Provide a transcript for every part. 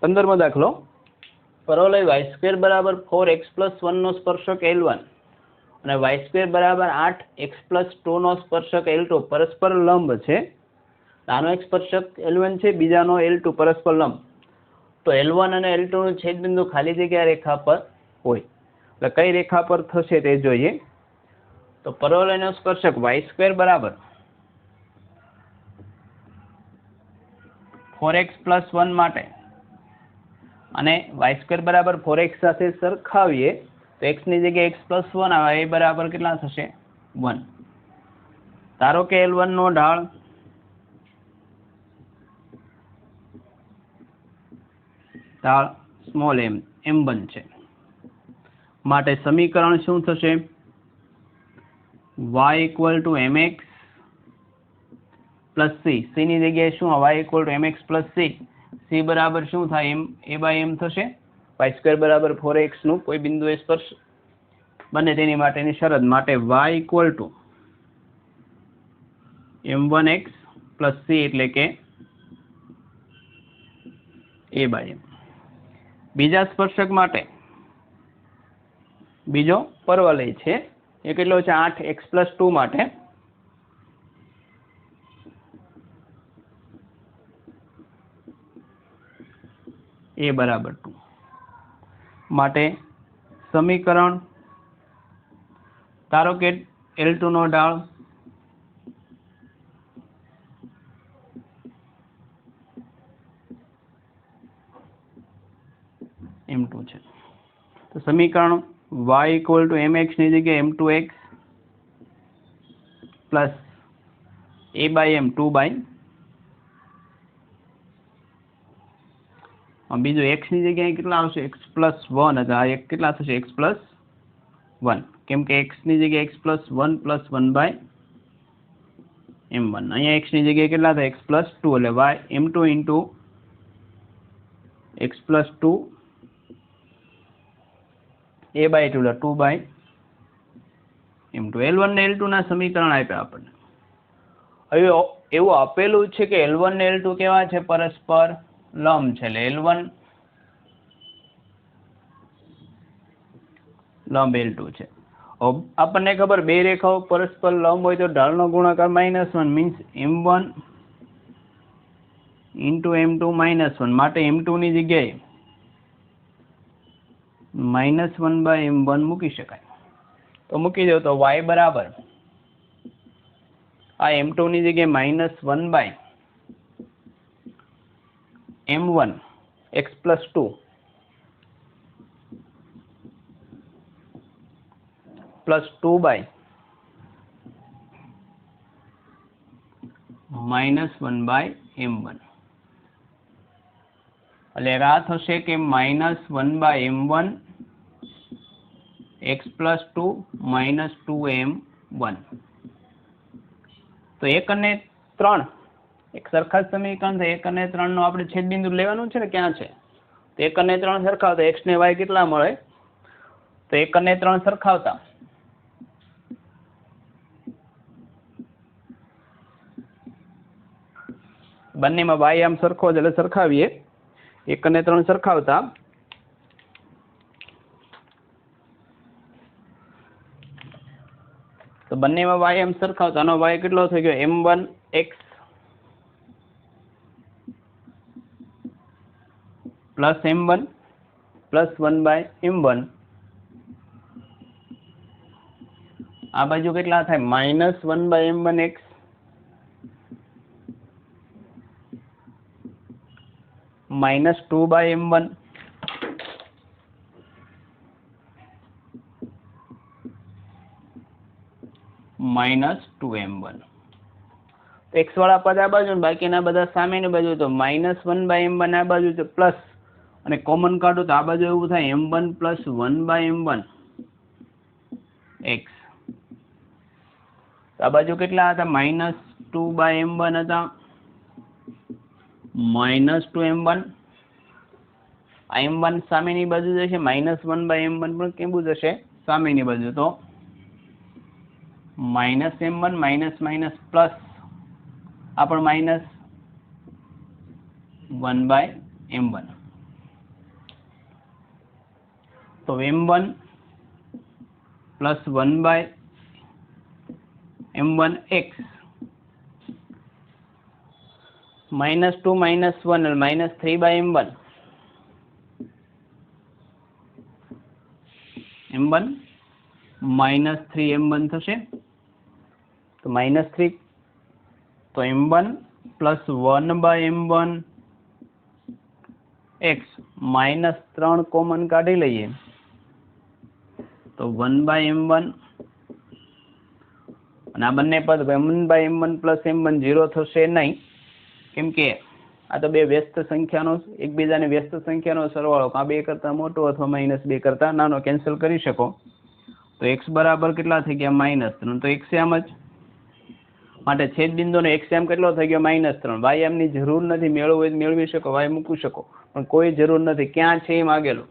15મો દાખલો પરવલય y² બરાબર 4x + 1 નો સ્પર્શક L1 અને y² બરાબર 8x + 2 નો સ્પર્શક L2 પરસ્પર લંબ છે. આનો એક સ્પર્શક L1 છે, બીજાનો L2 પરસ્પર લંબ. તો L1 અને L2 નું છેદબિંદુ ખાલી જગ્યા રેખા પર હોય. એટલે કઈ રેખા પર થશે તે જોઈએ. તો પરવલયનો સ્પર્શક y² બરાબર 4x + 1 માટે અને y² બરાબર 4x સાથે સરખાવીએ તો x ની જગ્યાએ x + 1 આવે, એ બરાબર કેટલા થશે 1. ધારો કે L1 નો ઢાળ સ્મોલ m m1 છે. માટે સમીકરણ શું થશે? y = mx + c. c ની જગ્યાએ શું y = mx + c. c બરાબર શું થાય? a/m થશે. y² બરાબર 4x નું કોઈ બિંદુએ સ્પર્શ બને તેની માટેની શરત માટે y = m1x + c એટલે કે a/m. બીજા સ્પર્શક માટે બીજો પરવલય છે, એ કેટલો છે 8x + 2 માટે a બરાબર 2. માટે સમીકરણ ધારો કે L2 નો ઢાળ m2 છે. તો સમીકરણ y = mx ની જગ્યાએ m2x + a/m 2/, બીજું x ની જગ્યાએ કેટલા આવશે? x + 1. એટલે આ એક કેટલા થશે? x + 1. કેમ કે x ની જગ્યાએ x + 1 + 1/m1. અહીંયા x ની જગ્યાએ કેટલા થાય? x + 2 એટલે y m2 × x + 2 a/2 એટલે 2/m2. L1 ને L2 ના સમીકરણ આપ્યા આપણને. હવે એવું આપેલું છે કે L1 ને L2 કેવા છે? પરસ્પર લંબ છે. એટલે L1 લંબ L2 છે. આપણને ખબર બે રેખાઓ પરસ્પર લંબ હોય તો ઢાળનો ગુણાકાર -1 મીન્સ m1 × m2 -1. માટે m2 ની જગ્યાએ -1/m1 મૂકી શકાય. તો મૂકી દો તો y બરાબર આ m2 ની જગ્યાએ -1/m1 x + 2 + 2/-1/m1. એટલે આ થશે કે -1/m1 x + 2 -2m1. તો 1 અને 3 એક સરખા સમીકરણ છે. 1 અને 3 નો આપણે છેદબિંદુ લેવાનું છે ને, ક્યાં છે? તો 1 અને 3 સરખાવતા x ને y કેટલા મળે? તો 1 અને 3 સરખાવતા બંનેમાં y આમ સરખો જ, એટલે સરખાવીએ. 1 અને 3 સરખાવતા તો બંનેમાં y આમ સરખાવતા આનો y કેટલો થઈ ગયો? m1x + m1 + 1/m1. આ બાજુ કેટલા થાય? -1/m1x -2/m1 -2m1. x વાળા પદ આ બાજુ ને બાકીના બધા સામેની બાજુ. તો -1/m1 આ બાજુ છે પ્લસ, અને કોમન કાઢો તો આ બાજુ એવું થાય m1 + 1/m1 x. આ બાજુ કેટલા હતા? -2/m1 હતા, -2m1. આ m1 સામેની બાજુ જશે, -1/m1 પણ કેવું જશે? સામેની બાજુ. તો -m1 પ્લસ આ પણ -1/m1. તો m1 plus 1/m1x -2 -1 -3/m1 m1 -3m1 થશે તો -3 તો m1 plus 1/m1 x -3 common કાઢી લઈએ તો 1/m1 અને આ બંને પદ 1/m1 પ્લસ m1 0 થશે નહીં, કેમ કે આ તો બે વ્યસ્ત સંખ્યાનો એકબીજાની વ્યસ્ત સંખ્યાનો સરવાળો આ 2 કરતાં મોટો અથવા -2 કરતાં નાનો કેન્સલ કરી શકો તો x બરાબર કેટલા થઈ ગયા -3 તો x આમ જ માટે છેદ બિંદુનો x આમ કેટલો થઈ ગયો -3 y આમની જરૂર નથી, મેળવવું હોય મેળવી શકો, y મૂકી શકો પણ કોઈ જરૂર નથી, ક્યાં છે એ માગેલું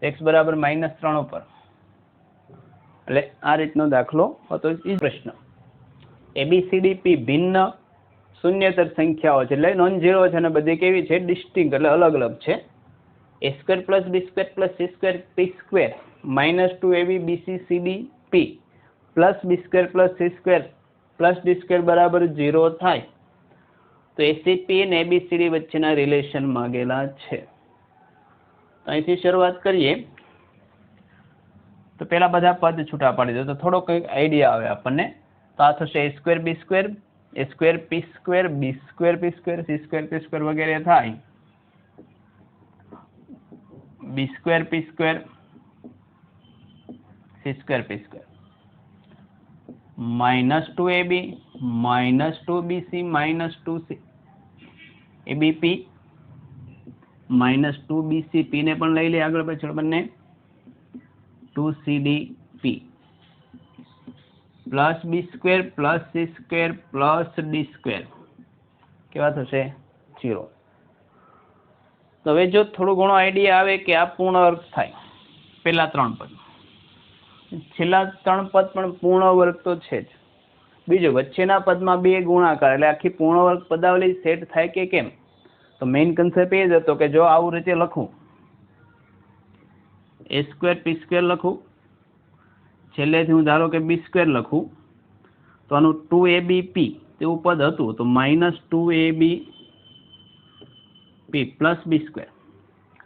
x બરાબર -3 ઉપર. એટલે આ રીતનો દાખલો હતો. એ પ્રશ્ન ABCDP ભિન્ન શૂન્યતર સંખ્યાઓ છે એટલે નોન ઝીરો છે અને બધી કેવી છે ડિસ્ટિંક્ટ એટલે અલગ અલગ છે. a² + b² + c² p² -2abcdp plus b² + c² + d² બરાબર 0 થાય તો ACP અને ABCD વચ્ચેના રિલેશન માંગેલા છે. અહીંથી શરૂઆત કરીએ તો પેલા બધા પદ છૂટા પાડી દો તો થોડો કંઈક આઈડિયા આવે આપણને. તો આ થશે a² b² a² p² b² p² c² p² વગેરે થાય b² p² c² p² -2ab -2bc -2c abp -2bcp ને પણ લઈ લે આગળ પાછળ બંને 2cdp plus b² plus c² plus d² કેવા થશે 0. તો હવે જો થોડું ઘણો આઈડિયા આવે કે આ પૂર્ણ વર્ગ થાય પેલા 3 પદ, છેલ્લા 3 પદ પણ પૂર્ણ વર્ગ તો છે જ, બીજું વચ્ચેના પદમાં 2 ગુણાકાર એટલે આખી પૂર્ણ વર્ગ પદાવલી સેટ થાય કે કેમ. તો મેઇન કન્સેપ્ટ એ જ હતો કે જો આવું રીતે લખું a² p² લખું છેલ્લેથી હું ધારો કે b² લખું તો આનું 2abp તેવું પદ હતું તો -2abp પ્લસ b²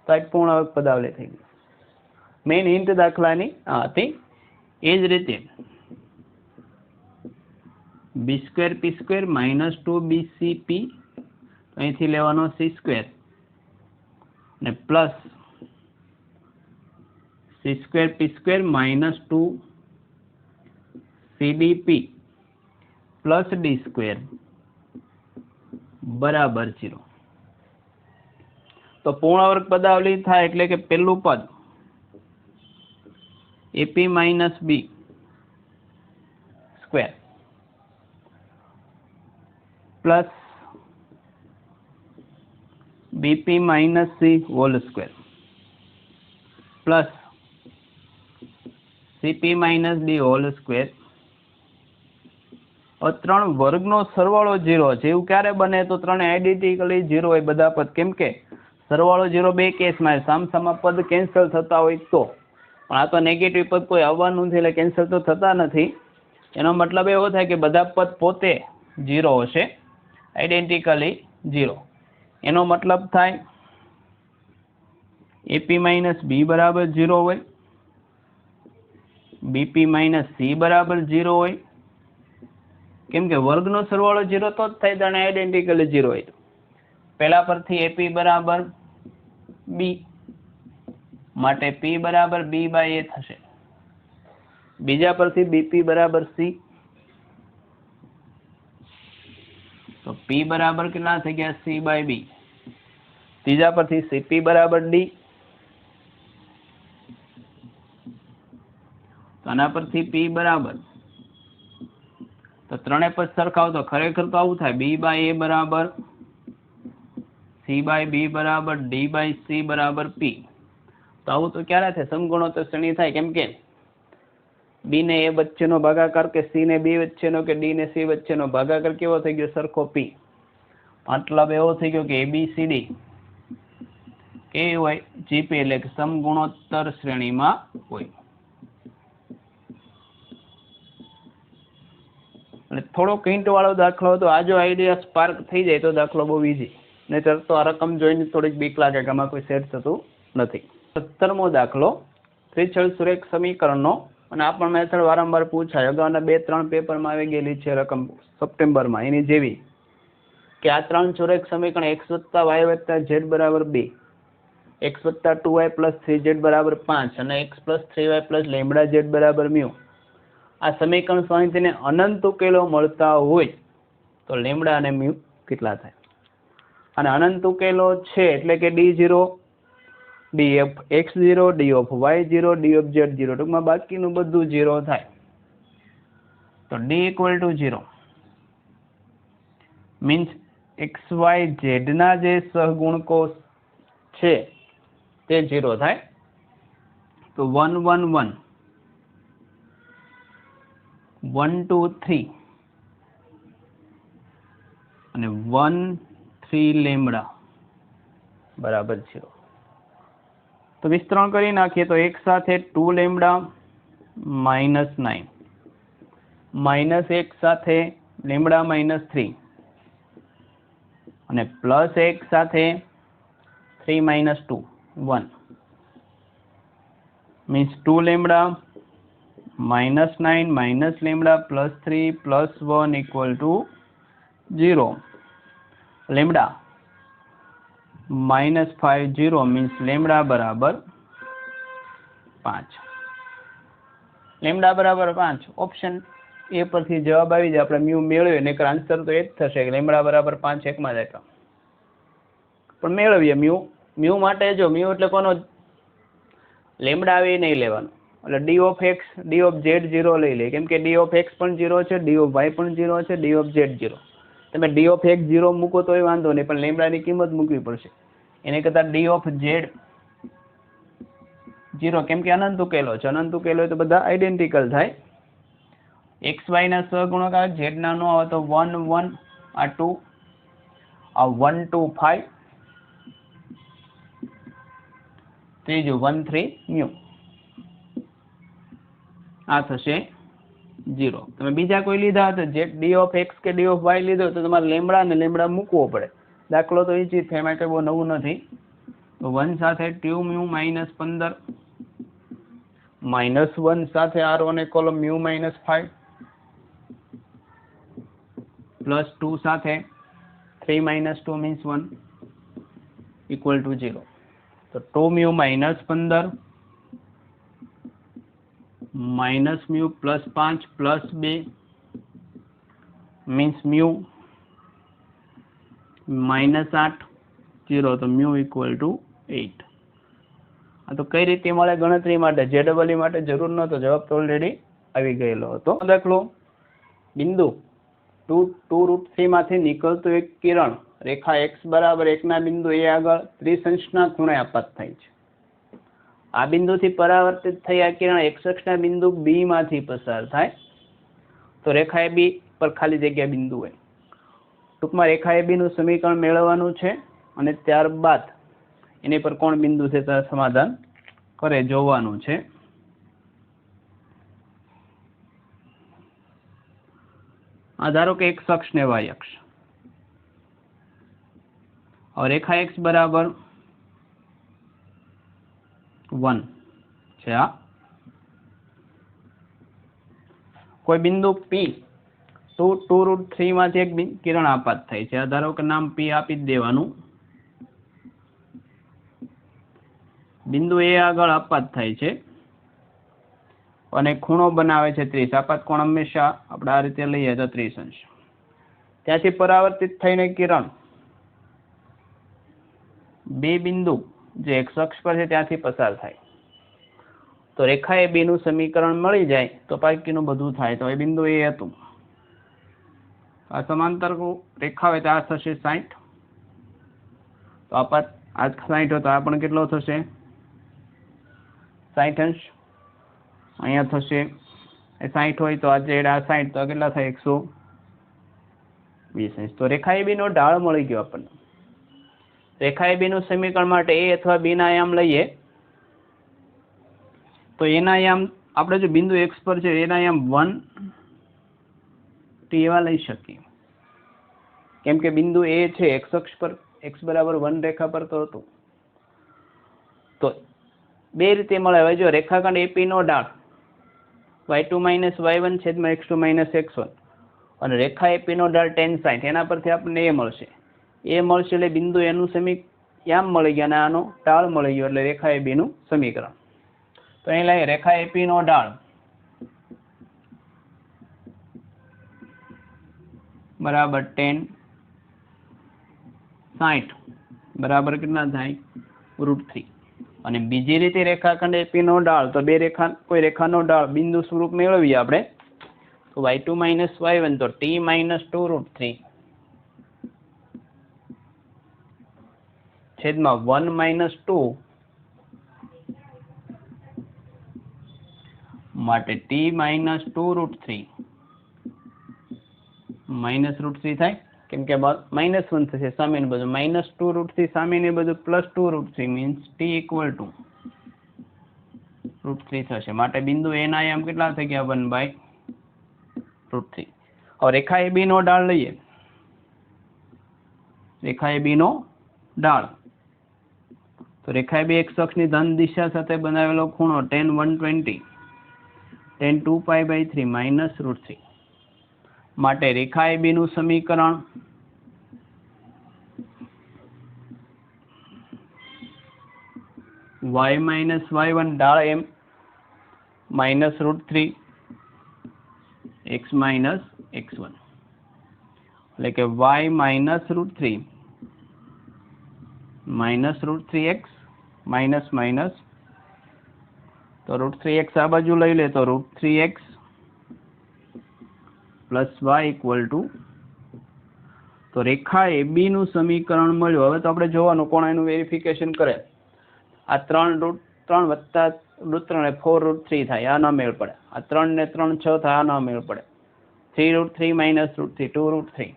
તો આ પૂર્ણ વર્ગ પદાવલી થઈ ગઈ. મેઇન હિન્ટ દાખલાની આ હતી. એ જ રીતે b² p² -2bcp અહીંથી લેવાનો c² અને plus c² p² -2cdp plus d² બરાબર 0. તો પૂર્ણ વર્ગ પદાવલી થાય એટલે કે પેલું પદ ap - b² plus bp - c² plus cp - d². ત્રણ વર્ગનો સરવાળો 0 છે એવું ક્યારે બને તો ત્રણે આઈડેન્ટિકલી 0 હોય બધા પદ, કેમ કે સરવાળો 0 બે કેસમાં સામસામા પદ કેન્સલ થતા હોય તો, પણ આ તો નેગેટિવ પદ કોઈ આવવાનું નથી એટલે કેન્સલ તો થતા નથી. એનો મતલબ એવો થાય કે બધા પદ પોતે 0 હશે, આઈડેન્ટિકલી 0. એનો મતલબ થાય ap - b બરાબર 0 હોય, bp - c બરાબર 0 હોય, કેમ કે વર્ગનો સરવાળો 0 તો જ થાય ત્રણે આઈડેન્ટિકલી 0 હોય. પહેલા પરથી ap બરાબર b માટે p બરાબર b/a થશે. બીજા પરથી bp બરાબર c તો p બરાબર કેટલા થઈ ગયા c/b. ત્રીજા પરથી cp બરાબર d તો આના પરથી p બરાબર, તો ત્રણે પદ સરખાવ તો ખરેખર તો આવું થાય b/a બરાબર c/b બરાબર d/c બરાબર p. તો આવું તો ક્યારે થાય સમગુણોત્તર શ્રેણી થાય, કેમ કે b ને a વચ્ચેનો ભાગાકાર કે c ને b વચ્ચેનો કે d ને c વચ્ચેનો ભાગાકાર કેવો થઈ ગયો સરખો p. મતલબ એવો થઈ ગયો કે abcd એ હોય જીપી એટલે કે સમગુણોત્તર શ્રેણીમાં હોય. એટલે થોડો હિન્ટ વાળો દાખલો હતો. આ જો આઈડિયા સ્પાર્ક થઈ જાય તો દાખલો બહુ ઈઝી, નહીંતર તો આ રકમ જોઈને થોડીક બીક લાગે કે આમાં કોઈ સેટ થતું નથી. 17મો દાખલો ત્રિછળ સુરેખ સમીકરણનો, અને આ પણ મેથડ વારંવાર પૂછાય, અગાઉના 2-3 પેપરમાં આવી ગયેલી છે રકમ સપ્ટેમ્બરમાં એની જેવી, કે આ 3 સુરેખ સમીકરણ x + y + z = 2, x + 2y + 3z = 5 અને x + 3y + λz = μ. આ સમીકરણ સહિતને અનંત ઉકેલો મળતા હોય તો લેમ્બડા અને મ્યુ કેટલા થાય? અને અનંત ઉકેલો છે એટલે કે d0, dx0, dy0, dz0, ટૂંકમાં બાકીનું બધું 0 થાય. તો d = 0 મીન્સ xy z ના જે સહગુણકો છે તે 0 થાય. તો 1 1 1, 1 2 3 અને 1 3 લેમ્બડા બરાબર 0. તો વિસ્તરણ કરી નાખીએ તો એક સાથે 2 લેમ્બડા -9, -1 સાથે લેમ્બડા -3 અને +1 સાથે 3 - 2 1 means 2 lambda -9 lambda +3 +1 = 0. Lambda -5 0 means lambda બરાબર 5. લેમ્બડા બરાબર 5 ઓપ્શન એ પરથી જવાબ આવી જાય. આપણે મ્યુ મેળવીએ ને આન્સર તો એ જ થશે કે લેમ્બડા બરાબર 5 એકમાં જ આપ્યા, પણ મેળવીએ મ્યુ માટે. જો મ્યુ એટલે કોનો? લેમ્બડા આવે એ નહીં લેવાનું, એટલે d of x d of z 0 લઈ લે, કેમ કે d of x પણ 0 છે, d of y પણ 0 છે, d of z 0. તમે d of x 0 મૂકો તોય વાંધો નહીં, પણ લેમ્બડાની કિંમત મૂકવી પડશે. એને કરતાં d of z 0, કેમ કે અનંત ઉકેલો છે. અનંત ઉકેલો હોય તો બધા આઈડેન્ટિકલ થાય. x y ના સહગુણક z ના નો આવે તો 1 1, આ 2, આ 1 2 5, ત્રીજું 1 3 μ. આ થશે 0. તમે બીજા કોઈ લીધા તો જે d of x કે d of y લીધો તો તમારે લેમ્બડા ને લેમ્બડા મૂકવો પડે. દાખલો તો ઈજી થાય, એમાં કંઈ બહુ નવું નથી. તો 1 સાથે 2 μ -15, -1 સાથે r1 એ કોલમ μ -5, +2 સાથે 3 - 2 મીન્સ 1 = 0. તો 2 μ -15 -μ +5 +2 મીન્સ μ -8 0. તો μ = 8. આ તો કઈ રીતે મળે ગણતરી માટે? ZEE માટે જરૂર નહોતો, જવાબ તો ઓલરેડી આવી ગયેલો હતો. દાખલો બિંદુ 2√3 માંથી નીકળતું એક કિરણ રેખા x = 1 ના બિંદુ A આગળ ત્રિસંશના ખૂણે આપાત થાય છે. આ બિંદુથી પરાવર્તિત થઈ આ કિરણ x અક્ષના બિંદુ B માંથી પસાર થાય તો રેખા AB પર ખાલી જગ્યા બિંદુ હોય. ટૂંકમાં રેખા AB નું સમીકરણ મેળવવાનું છે અને ત્યારબાદ એની પર કોણ બિંદુ છે તે સમાધાન કરે જોવાનું છે. આ ધારો કે x અક્ષ ને y અક્ષ. और रेखा x बराबर 1 છે. આ કોઈ બિંદુ P 2√3 માંથી એક કિરણ આપાત થાય છે. આ ધારો કે નામ P આપી જ દેવાનું. બિંદુ A આગળ આપાત થાય છે અને ખૂણો બનાવે છે 30. આપાત કોણ હંમેશા આપણે આ રીતે લઈએ તો 30 અંશ. ત્યાંથી પરાવર્તિત થઈને કિરણ બે બિંદુ જે x અક્ષ પર છે ત્યાંથી પસાર થાય તો રેખા AB નું સમીકરણ મળી જાય તો બાકીનું બધું થાય. તો એ બિંદુ A હતું. આ સમાંતર રેખા હોય તો આ થશે 60. તો આપાત આ 60 હોય તો આ પણ કેટલો થશે 60 અંશ. અહીંયા થશે 60 હોય તો આ 60 તો કેટલા થાય 120 અંશ. તો રેખા AB નો ઢાળ મળી ગયો આપણને. રેખા AB નું સમીકરણ માટે A અથવા B ના આયામ લઈએ તો એના આયામ આપણે જો બિંદુ x પર છે એના આયામ 1 t એવા લઈ શકીએ, કેમ કે બિંદુ A છે x અક્ષ પર x બરાબર 1 રેખા પર તો હતું. તો બે રીતે મળે. હવે જો રેખાખંડ AP નો ઢાળ y2 - y1 છેદમાં x2 - x1 અને રેખા AP નો ઢાળ tan sin, એના પરથી આપણને A મળશે. A મળશે એટલે બિંદુ એનું આયામ મળી ગયા અને આનો ઢાળ મળી ગયો એટલે રેખા AB નું સમીકરણ. તો અહીં લઈએ રેખા AP નો ઢાળ બરાબર tan 60 બરાબર કેટલા થાય √3. અને બીજી રીતે રેખાખંડ AP નો ઢાળ તો કોઈ રેખાનો ઢાળ બિંદુ સ્વરૂપ મેળવીએ આપણે તો y2 - y1 તો t - 2√3 છેદમાં 1 - 2 માટે t - 2√3 -√3 થાય, કેમ કે -1 થશે સામેની બાજુ -2√3 સામેની બાજુ +2√3 મીન્સ t = √3 થશે. માટે બિંદુ A ના આયામ કેટલા થઈ ગયા 1/√3. હવે રેખા AB નો ઢાળ લઈએ. રેખા AB નો ઢાળ તો રેખા AB x અક્ષની ધન દિશા સાથે બનાવેલો ખૂણો tan 120 tan 2π/3 -√3 માટે રેખા AB નું સમીકરણ y - y1 ઢાળ m -√3 x - x1 એટલે કે y -√3 -√3x માઇનસ તો √3x આ બાજુ લઈ લે તો √3x + y તો રેખા AB નું સમીકરણ મળ્યું. હવે તો આપણે જોવાનું કોણ એનું વેરિફિકેશન કરે. આ 3 √3 વત્તા √3 એટલે 4√3 થાય, આ ન મેળ પડે. આ 3 ને 3 6 થાય, આ ન મેળ પડે. 3√3 - √3 2√3